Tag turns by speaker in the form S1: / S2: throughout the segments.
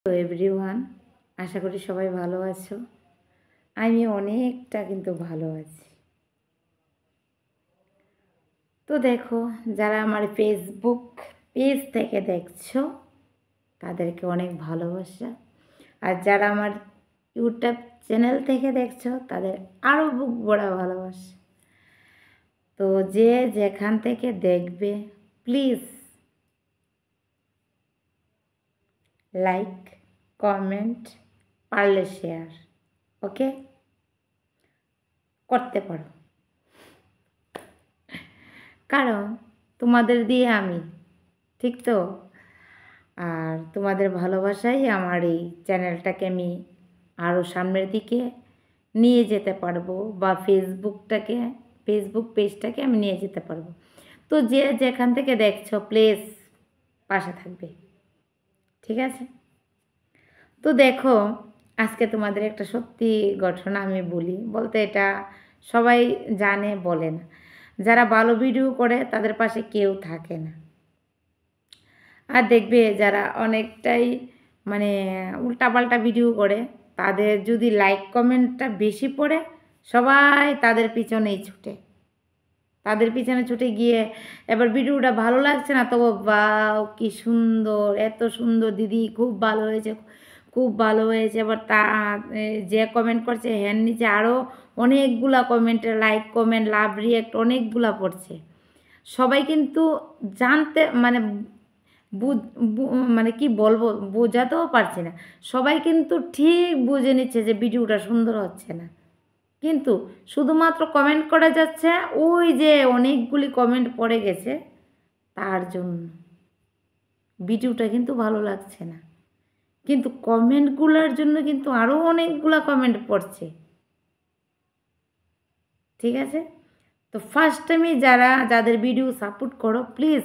S1: তো এভরিওয়ান, আশা করি সবাই ভালো আছো। আমি অনেকটা কিন্তু ভালো আছি। তো দেখো, যারা আমার ফেসবুক পেজ থেকে দেখছো তাদেরকে অনেক ভালোবাসা, আর যারা আমার ইউটিউব চ্যানেল থেকে দেখছো তাদের আরও বুক ভরা ভালোবাসা। তো যে যেখান থেকে দেখবে প্লিজ লাইক, কমেন্ট, পারলে শেয়ার ওকে করতে পারো, কারণ তোমাদের দিয়ে আমি, ঠিক তো? আর তোমাদের ভালোবাসাই আমার এই চ্যানেলটাকে আমি আরও সামনের দিকে নিয়ে যেতে পারবো, বা ফেসবুক পেজটাকে আমি নিয়ে যেতে পারবো। তো যে যেখান থেকে দেখছো প্লিজ পাশে থাকবে, ঠিক আছে? তো দেখো, আজকে তোমাদের একটা সত্যি ঘটনা আমি বলতে এটা সবাই জানে, বলে না। যারা ভালো ভিডিও করে তাদের পাশে কেউ থাকে না। আর দেখবে যারা অনেকটাই মানে উল্টাপাল্টা ভিডিও করে, তাদের যদি লাইক কমেন্টটা বেশি পড়ে, সবাই তাদের পিছনেই ছুটে, তাদের পিছনে ছুটে গিয়ে এবার ভিডিওটা ভালো লাগছে না, তবু বাও কি সুন্দর, এত সুন্দর দিদি, খুব ভালো হয়েছে, খুব ভালো হয়েছে। এবার যে কমেন্ট করছে হ্যাঁ নিচে আরও অনেকগুলা কমেন্টে লাইক কমেন্ট লাভ রিয়েক্ট অনেকগুলা পড়ছে। সবাই কিন্তু জানতে মানে কি বলবো, বোঝাতেও পারছি না। সবাই কিন্তু ঠিক বুঝে নিচ্ছে যে ভিডিওটা সুন্দর হচ্ছে না, কিন্তু শুধুমাত্র কমেন্ট করা যাচ্ছে, ওই যে অনেকগুলি কমেন্ট পড়ে গেছে, তার জন্য ভিডিওটা কিন্তু ভালো লাগছে না। কিন্তু কমেন্টগুলোর জন্য কিন্তু আরও অনেকগুলা কমেন্ট পড়ছে, ঠিক আছে? তো ফার্স্ট টাইমে যাদের ভিডিও সাপোর্ট করো, প্লিজ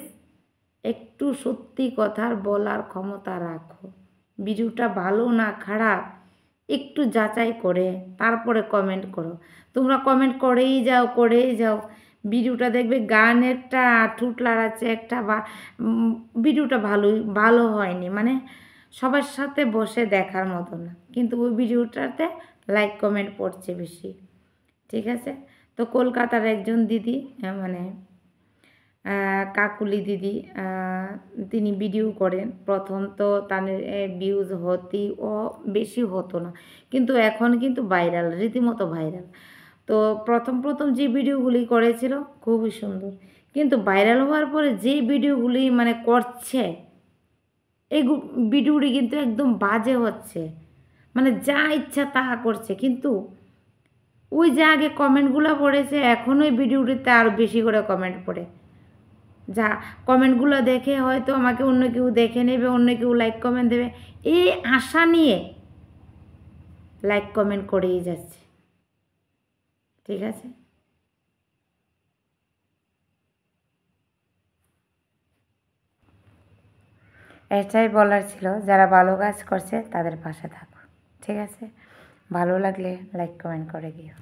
S1: একটু সত্যি কথার বলার ক্ষমতা রাখো। ভিডিওটা ভালো না খারাপ একটু যাচাই করে তারপরে কমেন্ট করো। তোমরা কমেন্ট করেই যাও, ভিডিওটা দেখবে গানেরটা ঠুট লাড়াচ্ছে একটা, বা ভিডিওটা ভালো হয়নি, মানে সবার সাথে বসে দেখার মতো না, কিন্তু ওই ভিডিওটাতে লাইক কমেন্ট পড়ছে বেশি, ঠিক আছে? তো কলকাতার একজন দিদি, মানে কাকুলি দিদি, তিনি ভিডিও করেন। প্রথম তো তার ভিউজ বেশি হতো না, কিন্তু এখন কিন্তু ভাইরাল, রীতিমতো ভাইরাল। তো প্রথম যে ভিডিওগুলি করেছিল খুবই সুন্দর, কিন্তু ভাইরাল হওয়ার পরে যে ভিডিওগুলি মানে করছে, এই ভিডিওটি কিন্তু একদম বাজে হচ্ছে, মানে যা ইচ্ছা তা করছে। কিন্তু ওই যে আগে কমেন্টগুলো পড়েছে, এখন ওই ভিডিওটিতে আরও বেশি করে কমেন্ট পড়ে, যা কমেন্টগুলো দেখে হয়তো আমাকে অন্য কেউ দেখে নেবে, অন্য কেউ লাইক কমেন্ট দেবে, এই আশা নিয়ে লাইক কমেন্ট করেই যাচ্ছে, ঠিক আছে? এটাই বলার ছিল, যারা ভালো কাজ করছে তাদের পাশে থাকো, ঠিক আছে? ভালো লাগলে লাইক কমেন্ট করে দিও।